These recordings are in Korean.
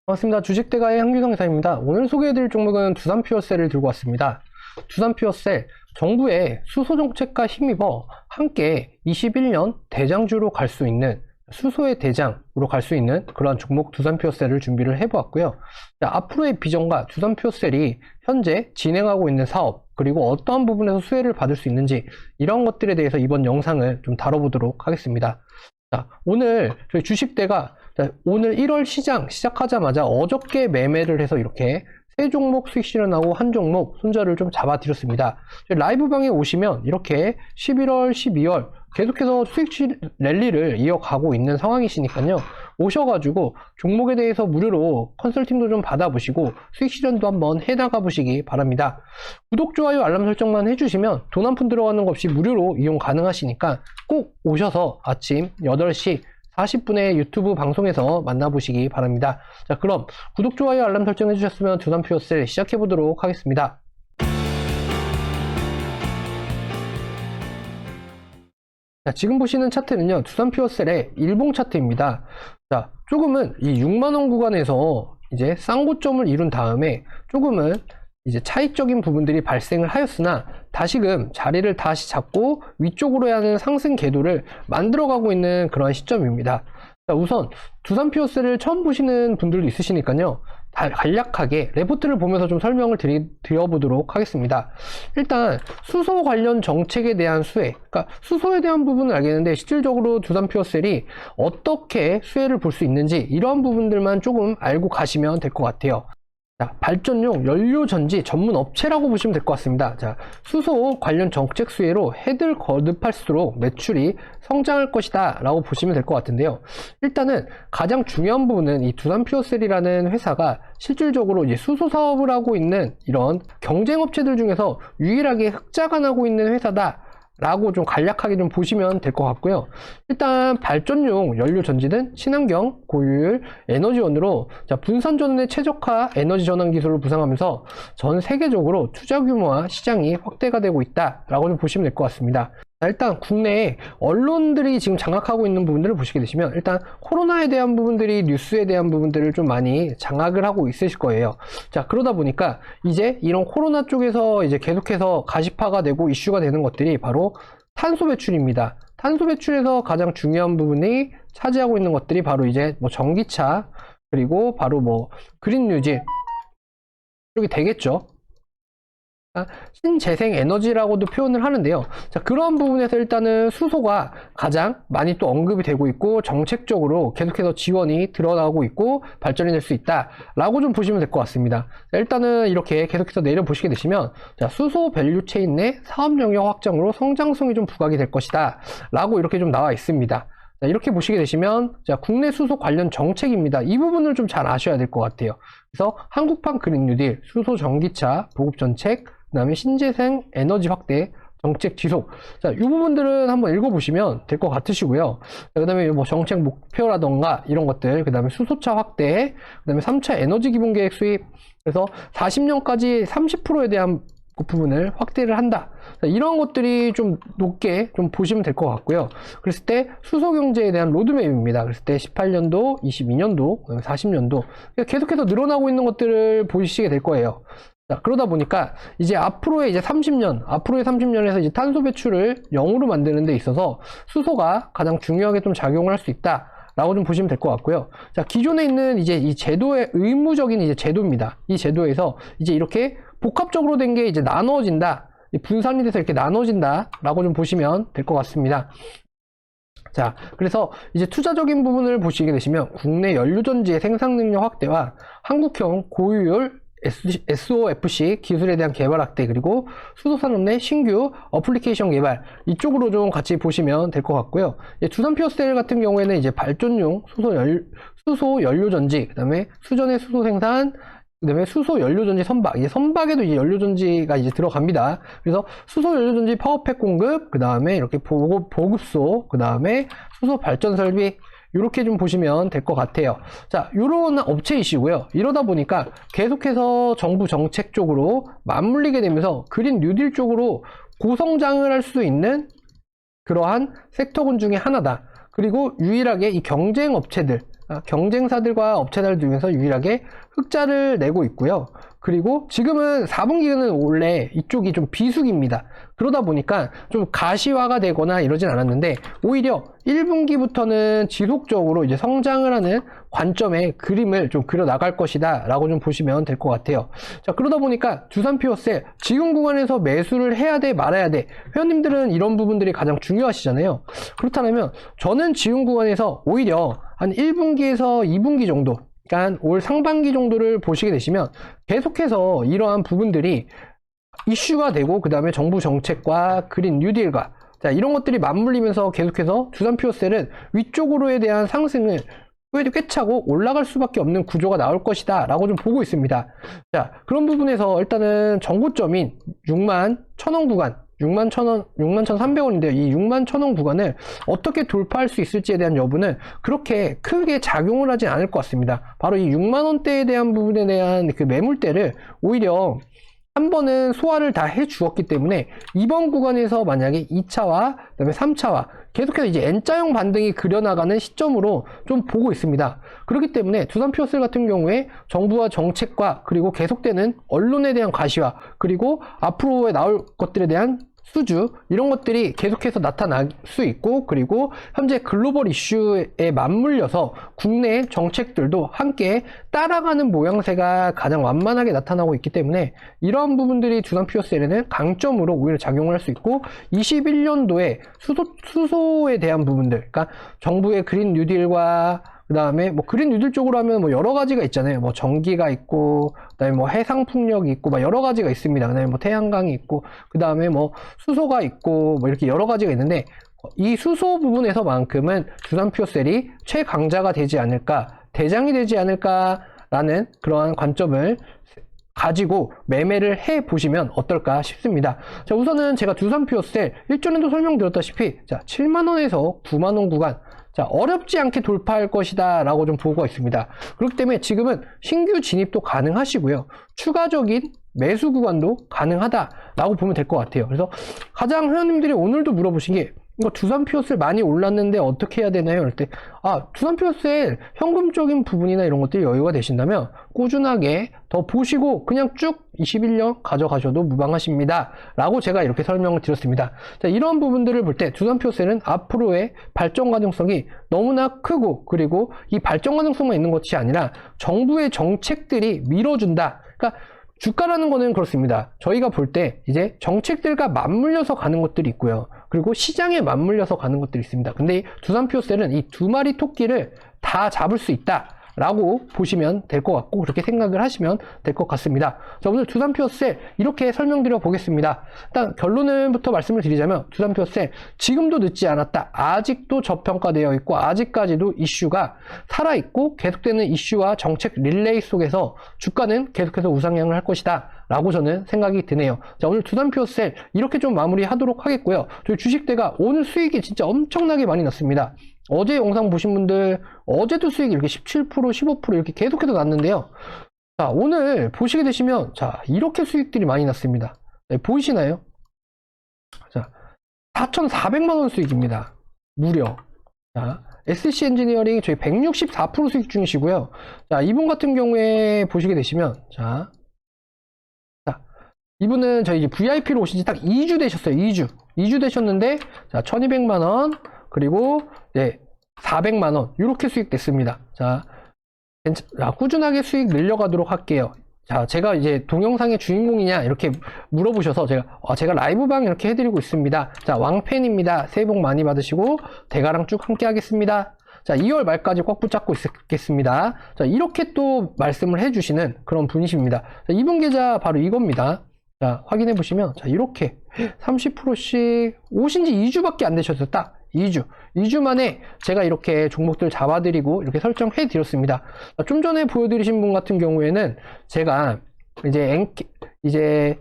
반갑습니다. 주식대가의 한규성 이사입니다. 오늘 소개해드릴 종목은 두산퓨어셀을 들고 왔습니다. 두산퓨어셀, 정부의 수소정책과 힘입어 함께 21년 대장주로 갈 수 있는, 수소의 대장으로 갈 수 있는 그러한 종목 두산퓨어셀을 준비를 해보았고요. 자, 앞으로의 비전과 두산퓨어셀이 현재 진행하고 있는 사업, 그리고 어떠한 부분에서 수혜를 받을 수 있는지, 이런 것들에 대해서 이번 영상을 좀 다뤄보도록 하겠습니다. 자, 오늘 저희 주식대가 오늘 1월 시작하자마자 어저께 매매를 해서 이렇게 세 종목 수익 실현하고 한 종목 손절을 좀 잡아드렸습니다. 라이브 방에 오시면 이렇게 11월, 12월 계속해서 수익 랠리를 이어가고 있는 상황이시니까요. 오셔가지고 종목에 대해서 무료로 컨설팅도 좀 받아보시고 수익 실현도 한번 해나가 보시기 바랍니다. 구독, 좋아요, 알람 설정만 해주시면 돈 한 푼 들어가는 거 없이 무료로 이용 가능하시니까 꼭 오셔서 아침 8시 40분에 유튜브 방송에서 만나보시기 바랍니다. 자, 그럼 구독, 좋아요, 알람 설정 해주셨으면 두산퓨어셀 시작해보도록 하겠습니다. 자, 지금 보시는 차트는요, 두산퓨어셀의 일봉 차트입니다. 자, 조금은 이 6만원 구간에서 이제 쌍고점을 이룬 다음에 조금은 이제 차익적인 부분들이 발생을 하였으나 다시금 자리를 다시 잡고 위쪽으로 하는 상승 궤도를 만들어가고 있는 그런 시점입니다. 자, 우선 두산퓨어셀을 처음 보시는 분들도 있으시니까요, 간략하게 레포트를 보면서 좀 설명을 드려보도록 하겠습니다. 일단 수소 관련 정책에 대한 수혜, 그러니까 수소에 대한 부분은 알겠는데 실질적으로 두산퓨어셀이 어떻게 수혜를 볼 수 있는지 이러한 부분들만 조금 알고 가시면 될 것 같아요. 자, 발전용 연료전지 전문 업체라고 보시면 될 것 같습니다. 자, 수소 관련 정책 수혜로 해들 거듭할수록 매출이 성장할 것이다 라고 보시면 될 것 같은데요. 일단은 가장 중요한 부분은 이 두산퓨어셀이라는 회사가 실질적으로 이제 수소 사업을 하고 있는 이런 경쟁업체들 중에서 유일하게 흑자가 나고 있는 회사다 라고 좀 간략하게 좀 보시면 될 것 같고요. 일단 발전용 연료 전지는 친환경, 고효율, 에너지원으로 분산 전원의 최적화 에너지 전환 기술을 부상하면서 전 세계적으로 투자 규모와 시장이 확대가 되고 있다 라고 좀 보시면 될 것 같습니다. 일단 국내에 언론들이 지금 장악하고 있는 부분들을 보시게 되시면 일단 코로나에 대한 부분들이 뉴스에 대한 부분들을 좀 많이 장악을 하고 있으실 거예요. 자, 그러다 보니까 이제 이런 코로나 쪽에서 이제 계속해서 가시화가 되고 이슈가 되는 것들이 바로 탄소 배출입니다. 탄소 배출에서 가장 중요한 부분이 차지하고 있는 것들이 바로 이제 뭐 전기차, 그리고 바로 뭐 그린 뉴딜 쪽이 되겠죠. 신재생 에너지라고도 표현을 하는데요. 자, 그런 부분에서 일단은 수소가 가장 많이 또 언급이 되고 있고 정책적으로 계속해서 지원이 들어가고 있고 발전이 될 수 있다 라고 좀 보시면 될 것 같습니다. 자, 일단은 이렇게 계속해서 내려보시게 되시면, 자, 수소 밸류체인 내 사업 영역 확장으로 성장성이 좀 부각이 될 것이다 라고 이렇게 좀 나와 있습니다. 자, 이렇게 보시게 되시면, 자, 국내 수소 관련 정책입니다. 이 부분을 좀 잘 아셔야 될 것 같아요. 그래서 한국판 그린 뉴딜, 수소 전기차 보급 정책, 그 다음에 신재생 에너지 확대, 정책 지속. 자, 이 부분들은 한번 읽어보시면 될 것 같으시고요. 그 다음에 뭐 정책 목표라던가 이런 것들, 그 다음에 수소차 확대, 그 다음에 3차 에너지 기본 계획 수립, 그래서 40년까지 30%에 대한 그 부분을 확대를 한다. 자, 이런 것들이 좀 높게 좀 보시면 될 것 같고요. 그랬을 때 수소 경제에 대한 로드맵입니다. 그랬을 때 18년도, 22년도, 40년도 계속해서 늘어나고 있는 것들을 보시게 될 거예요. 자, 그러다 보니까 이제 앞으로의 30년에서 이제 탄소 배출을 0으로 만드는 데 있어서 수소가 가장 중요하게 좀 작용을 할 수 있다 라고 좀 보시면 될 것 같고요. 자, 기존에 있는 이제 이 제도의 의무적인 이제 제도입니다. 이 제도에서 이제 이렇게 복합적으로 된 게 이제 나눠진다, 분산이 돼서 이렇게 나눠진다 라고 좀 보시면 될 것 같습니다. 자, 그래서 이제 투자적인 부분을 보시게 되시면 국내 연료전지의 생산 능력 확대와 한국형 고효율 SOFC 기술에 대한 개발 확대, 그리고 수소산업 내 신규 어플리케이션 개발, 이쪽으로 좀 같이 보시면 될 것 같고요. 두산퓨어셀 같은 경우에는 이제 발전용 수소 연료전지, 그 다음에 수전의 수소 생산, 그 다음에 수소 연료전지 선박, 이제 선박에도 이제 연료전지가 이제 들어갑니다. 그래서 수소 연료전지 파워팩 공급, 그 다음에 이렇게 보급소, 그 다음에 수소 발전 설비, 이렇게 좀 보시면 될 것 같아요. 자, 요런 업체이시고요. 이러다 보니까 계속해서 정부 정책 쪽으로 맞물리게 되면서 그린 뉴딜 쪽으로 고성장을 할 수 있는 그러한 섹터군 중에 하나다. 그리고 유일하게 이 경쟁 업체들, 경쟁사들과 업체들 중에서 유일하게 흑자를 내고 있고요. 그리고 지금은 4분기는 원래 이쪽이 좀 비수기입니다. 그러다 보니까 좀 가시화가 되거나 이러진 않았는데 오히려 1분기부터는 지속적으로 이제 성장을 하는 관점의 그림을 좀 그려 나갈 것이다 라고 좀 보시면 될 것 같아요. 자, 그러다 보니까 두산 피어셀 지금 구간에서 매수를 해야 돼 말아야 돼, 회원님들은 이런 부분들이 가장 중요하시잖아요. 그렇다면 저는 지금 구간에서 오히려 한 1분기에서 2분기 정도, 그러니까 올 상반기 정도를 보시게 되시면 계속해서 이러한 부분들이 이슈가 되고, 그 다음에 정부 정책과 그린 뉴딜과 자, 이런 것들이 맞물리면서 계속해서 두산 피어셀은 위쪽으로에 대한 상승을 꿰차고 올라갈 수밖에 없는 구조가 나올 것이다 라고 좀 보고 있습니다. 자, 그런 부분에서 일단은 정고점인 6만 1,000원 구간, 6만 1,000원, 6만 1,300원인데요. 이 6만 1,000원 구간을 어떻게 돌파할 수 있을지에 대한 여부는 그렇게 크게 작용을 하지 않을 것 같습니다. 바로 이 6만원대에 대한 부분에 대한 그 매물대를 오히려 한 번은 소화를 다 해 주었기 때문에 이번 구간에서 만약에 2차와 그다음에 3차와 계속해서 이제 N자형 반등이 그려나가는 시점으로 좀 보고 있습니다. 그렇기 때문에 두산 피어셀 같은 경우에 정부와 정책과 그리고 계속되는 언론에 대한 가시화, 그리고 앞으로에 나올 것들에 대한 수주, 이런 것들이 계속해서 나타날 수 있고, 그리고 현재 글로벌 이슈에 맞물려서 국내 정책들도 함께 따라가는 모양새가 가장 완만하게 나타나고 있기 때문에 이러한 부분들이 두산 피어셀에는 강점으로 오히려 작용을 할 수 있고, 21년도에 수소에 대한 부분들, 그러니까 정부의 그린 뉴딜과 그 다음에 뭐 그린 뉴딜 쪽으로 하면 뭐 여러 가지가 있잖아요. 뭐 전기가 있고, 그 다음에 뭐 해상풍력이 있고, 막 여러 가지가 있습니다. 그 다음에 뭐 태양광이 있고, 그 다음에 뭐 수소가 있고, 뭐 이렇게 여러 가지가 있는데, 이 수소 부분에서만큼은 두산 피어셀이 최강자가 되지 않을까, 대장이 되지 않을까라는 그러한 관점을 가지고 매매를 해 보시면 어떨까 싶습니다. 자, 우선은 제가 두산 피어셀 일전에도 설명드렸다시피, 자, 7만원에서 9만원 구간, 자, 어렵지 않게 돌파할 것이다 라고 좀 보고 있습니다. 그렇기 때문에 지금은 신규 진입도 가능하시고요, 추가적인 매수 구간도 가능하다 라고 보면 될 것 같아요. 그래서 가장 회원님들이 오늘도 물어보신 게, 이거 두산 피어셀 많이 올랐는데 어떻게 해야 되나요? 그럴 때, 두산 피어셀 현금적인 부분이나 이런 것들이 여유가 되신다면 꾸준하게 더 보시고 그냥 쭉 21년 가져가셔도 무방하십니다 라고 제가 이렇게 설명을 드렸습니다. 자, 이런 부분들을 볼 때 두산 피어셀은 앞으로의 발전 가능성이 너무나 크고, 그리고 이 발전 가능성만 있는 것이 아니라 정부의 정책들이 밀어준다. 그러니까 주가라는 거는 그렇습니다. 저희가 볼 때 이제 정책들과 맞물려서 가는 것들이 있고요, 그리고 시장에 맞물려서 가는 것들이 있습니다. 근데 두산 피어셀은 이 두 마리 토끼를 다 잡을 수 있다 라고 보시면 될 것 같고, 그렇게 생각을 하시면 될 것 같습니다. 자, 오늘 두산 피어셀 이렇게 설명드려 보겠습니다. 일단 결론부터 말씀을 드리자면, 두산 피어셀 지금도 늦지 않았다. 아직도 저평가되어 있고, 아직까지도 이슈가 살아있고, 계속되는 이슈와 정책 릴레이 속에서 주가는 계속해서 우상향을 할 것이다 라고 저는 생각이 드네요. 자, 오늘 두산 피어셀 이렇게 좀 마무리하도록 하겠고요. 저희 주식대가 오늘 수익이 진짜 엄청나게 많이 났습니다. 어제 영상 보신 분들, 어제도 수익이 이렇게 17%, 15% 이렇게 계속해서 났는데요. 자, 오늘 보시게 되시면, 자, 이렇게 수익들이 많이 났습니다. 네, 보이시나요? 자, 4,400만원 수익입니다. 무려. 자, SC 엔지니어링 저희 164% 수익 중이시고요. 자, 이분 같은 경우에 보시게 되시면, 자, 이분은 저희 이제 VIP로 오신 지 딱 2주 되셨어요. 2주 되셨는데, 자, 1200만원, 그리고 네, 400만원 이렇게 수익 됐습니다. 자, 꾸준하게 수익 늘려가도록 할게요. 자, 제가 이제 동영상의 주인공이냐 이렇게 물어보셔서 제가 라이브방 이렇게 해드리고 있습니다. 자, 왕팬입니다. 새해 복 많이 받으시고 대가랑 쭉 함께 하겠습니다. 자, 2월 말까지 꽉 붙잡고 있겠습니다. 자, 이렇게 또 말씀을 해주시는 그런 분이십니다. 자, 이분 계좌 바로 이겁니다. 자, 확인해 보시면, 자, 이렇게 30%씩 오신 지 2주밖에 안 되셨어요. 딱 2주 만에 제가 이렇게 종목들 잡아드리고 이렇게 설정해 드렸습니다. 좀 전에 보여드리신 분 같은 경우에는 제가 이제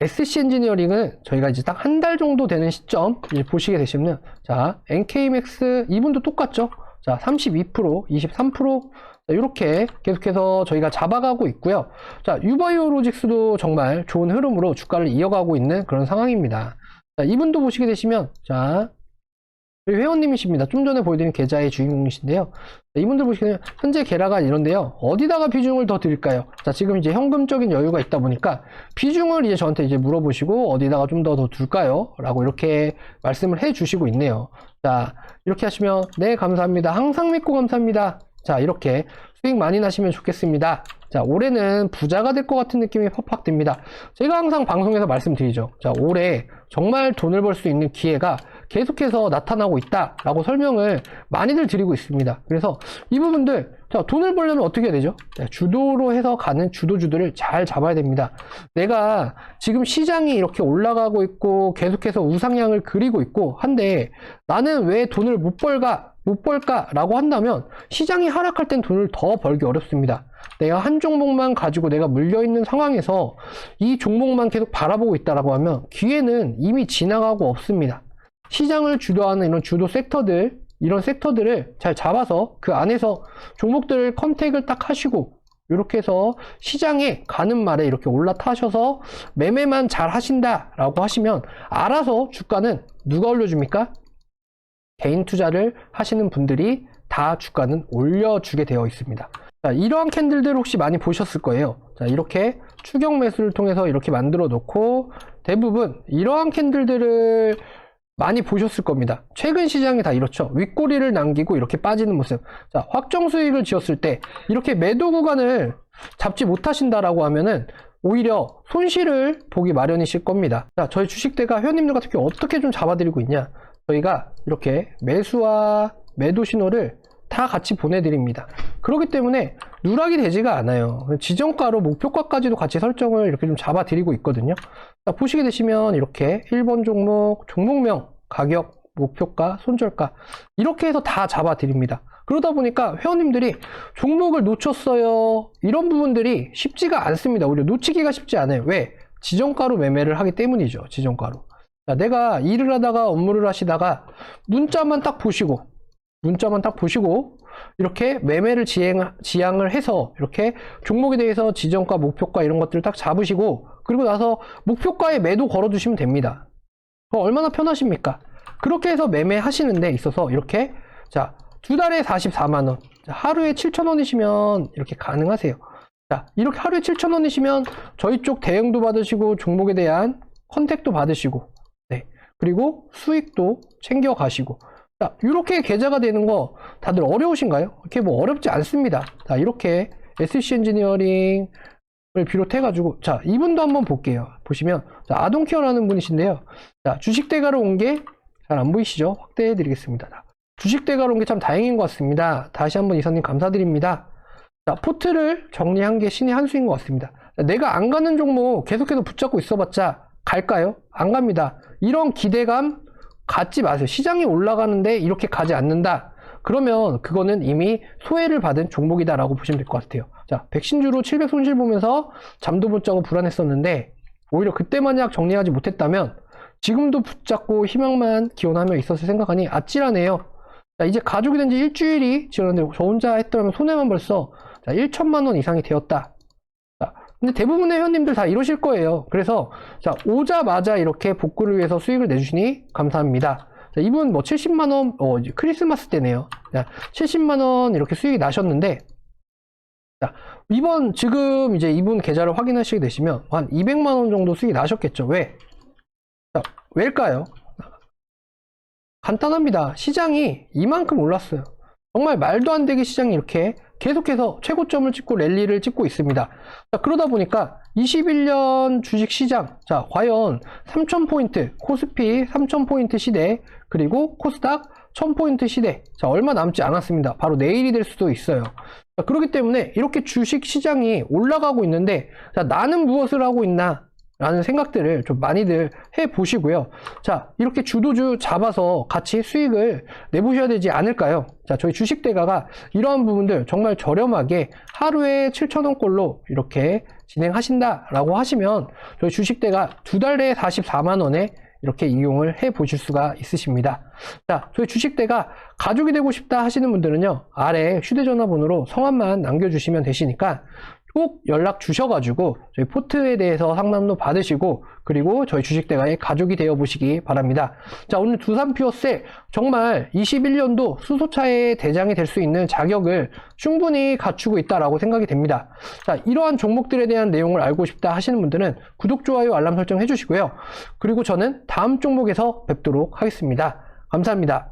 SC 엔지니어링은 저희가 이제 딱 한 달 정도 되는 시점 이제 보시게 되시면, 자, NK맥스 이분도 똑같죠? 자, 32%, 23%, 이렇게 계속해서 저희가 잡아가고 있고요. 자, 유바이오로직스도 정말 좋은 흐름으로 주가를 이어가고 있는 그런 상황입니다. 자, 이분도 보시게 되시면, 자, 우리 회원님이십니다. 좀 전에 보여드린 계좌의 주인공이신데요. 이분들 보시면 현재 계좌가 이런데요. 어디다가 비중을 더 드릴까요? 자, 지금 이제 현금적인 여유가 있다 보니까 비중을 이제 저한테 이제 물어보시고 어디다가 좀 더 둘까요? 라고 이렇게 말씀을 해 주시고 있네요. 자, 이렇게 하시면 네, 감사합니다. 항상 믿고 감사합니다. 자, 이렇게 수익 많이 나시면 좋겠습니다. 자, 올해는 부자가 될 것 같은 느낌이 팍팍 듭니다. 제가 항상 방송에서 말씀드리죠. 자, 올해 정말 돈을 벌 수 있는 기회가 계속해서 나타나고 있다라고 설명을 많이들 드리고 있습니다. 그래서 이 부분들, 자, 돈을 벌려면 어떻게 해야 되죠? 자, 주도로 해서 가는 주도주들을 잘 잡아야 됩니다. 내가 지금 시장이 이렇게 올라가고 있고 계속해서 우상향을 그리고 있고 한데 나는 왜 돈을 못 벌까라고 한다면 시장이 하락할 땐 돈을 더 벌기 어렵습니다. 내가 한 종목만 가지고 내가 물려있는 상황에서 이 종목만 계속 바라보고 있다라고 하면 기회는 이미 지나가고 없습니다. 시장을 주도하는 이런 주도 섹터들, 이런 섹터들을 잘 잡아서 그 안에서 종목들을 컨택을 딱 하시고 이렇게 해서 시장에 가는 말에 이렇게 올라타셔서 매매만 잘 하신다라고 하시면 알아서 주가는 누가 올려줍니까? 개인 투자를 하시는 분들이 다 주가는 올려주게 되어 있습니다. 자, 이러한 캔들들 혹시 많이 보셨을 거예요. 자, 이렇게 추격 매수를 통해서 이렇게 만들어 놓고 대부분 이러한 캔들들을 많이 보셨을 겁니다. 최근 시장이 다 이렇죠. 윗꼬리를 남기고 이렇게 빠지는 모습. 자, 확정 수익을 지었을 때 이렇게 매도 구간을 잡지 못하신다라고 하면은 오히려 손실을 보기 마련이실 겁니다. 자, 저희 주식대가 회원님들과 특히 어떻게 좀 잡아드리고 있냐. 저희가 이렇게 매수와 매도 신호를 다 같이 보내드립니다. 그렇기 때문에 누락이 되지가 않아요. 지정가로 목표가까지도 같이 설정을 이렇게 좀 잡아드리고 있거든요. 자, 보시게 되시면 이렇게 1번 종목, 종목명, 가격, 목표가, 손절가 이렇게 해서 다 잡아드립니다. 그러다 보니까 회원님들이 종목을 놓쳤어요. 이런 부분들이 쉽지가 않습니다. 오히려 놓치기가 쉽지 않아요. 왜? 지정가로 매매를 하기 때문이죠. 지정가로. 자, 내가 일을 하다가 업무를 하시다가 문자만 딱 보시고 이렇게 매매를 지향을 해서 이렇게 종목에 대해서 지정가, 목표가 이런 것들을 딱 잡으시고 그리고 나서 목표가에 매도 걸어두시면 됩니다. 얼마나 편하십니까? 그렇게 해서 매매하시는 데 있어서 이렇게 자, 두 달에 44만원, 하루에 7,000원이시면 이렇게 가능하세요. 자, 이렇게 하루에 7,000원이시면 저희 쪽 대응도 받으시고 종목에 대한 컨택도 받으시고 네, 그리고 수익도 챙겨 가시고 자, 이렇게 계좌가 되는 거 다들 어려우신가요? 이렇게 뭐 어렵지 않습니다. 자, 이렇게 SC 엔지니어링을 비롯해가지고, 자, 이분도 한번 볼게요. 보시면, 자, 아동케어라는 분이신데요. 자, 주식대가로 온 게 잘 안 보이시죠? 확대해 드리겠습니다. 주식대가로 온 게 참 다행인 것 같습니다. 다시 한번 이사님 감사드립니다. 자, 포트를 정리한 게 신의 한 수인 것 같습니다. 자, 내가 안 가는 종목 계속해서 붙잡고 있어봤자 갈까요? 안 갑니다. 이런 기대감, 갖지 마세요. 시장이 올라가는데 이렇게 가지 않는다. 그러면 그거는 이미 소외를 받은 종목이다라고 보시면 될 것 같아요. 자, 백신주로 700 손실 보면서 잠도 못 자고 불안했었는데 오히려 그때 만약 정리하지 못했다면 지금도 붙잡고 희망만 기원하며 있었을 생각하니 아찔하네요. 자, 이제 가족이 된 지 일주일이 지났는데 저 혼자 했더라면 손해만 벌써 1천만 원 이상이 되었다. 자, 근데 대부분의 회원님들 다 이러실 거예요. 그래서 자, 오자마자 이렇게 복구를 위해서 수익을 내주시니 감사합니다. 자, 이분 뭐 70만원, 이제 크리스마스 때네요. 자, 70만원 이렇게 수익이 나셨는데, 자, 지금 이제 이분 계좌를 확인하시게 되시면 한 200만원 정도 수익이 나셨겠죠. 왜? 자, 왜일까요? 간단합니다. 시장이 이만큼 올랐어요. 정말 말도 안 되게 시장이 이렇게 계속해서 최고점을 찍고 랠리를 찍고 있습니다. 자, 그러다 보니까 21년 주식시장, 자, 과연 3,000포인트, 코스피 3,000포인트 시대, 그리고 코스닥 1,000포인트 시대, 자, 얼마 남지 않았습니다. 바로 내일이 될 수도 있어요. 자, 그렇기 때문에 이렇게 주식시장이 올라가고 있는데, 자, 나는 무엇을 하고 있나? 라는 생각들을 좀 많이들 해보시고요. 자, 이렇게 주도주 잡아서 같이 수익을 내보셔야 되지 않을까요? 자, 저희 주식대가가 이러한 부분들 정말 저렴하게 하루에 7,000원꼴로 이렇게 진행하신다라고 하시면 저희 주식대가 두 달에 44만원에 이렇게 이용을 해 보실 수가 있으십니다. 자, 저희 주식대가 가족이 되고 싶다 하시는 분들은요, 아래 휴대전화 번호로 성함만 남겨주시면 되시니까 꼭 연락 주셔가지고 저희 포트에 대해서 상담도 받으시고 그리고 저희 주식대가의 가족이 되어 보시기 바랍니다. 자, 오늘 두산퓨어셀 정말 21년도 수소차의 대장이 될 수 있는 자격을 충분히 갖추고 있다라고 생각이 됩니다. 자, 이러한 종목들에 대한 내용을 알고 싶다 하시는 분들은 구독, 좋아요, 알람 설정 해주시고요. 그리고 저는 다음 종목에서 뵙도록 하겠습니다. 감사합니다.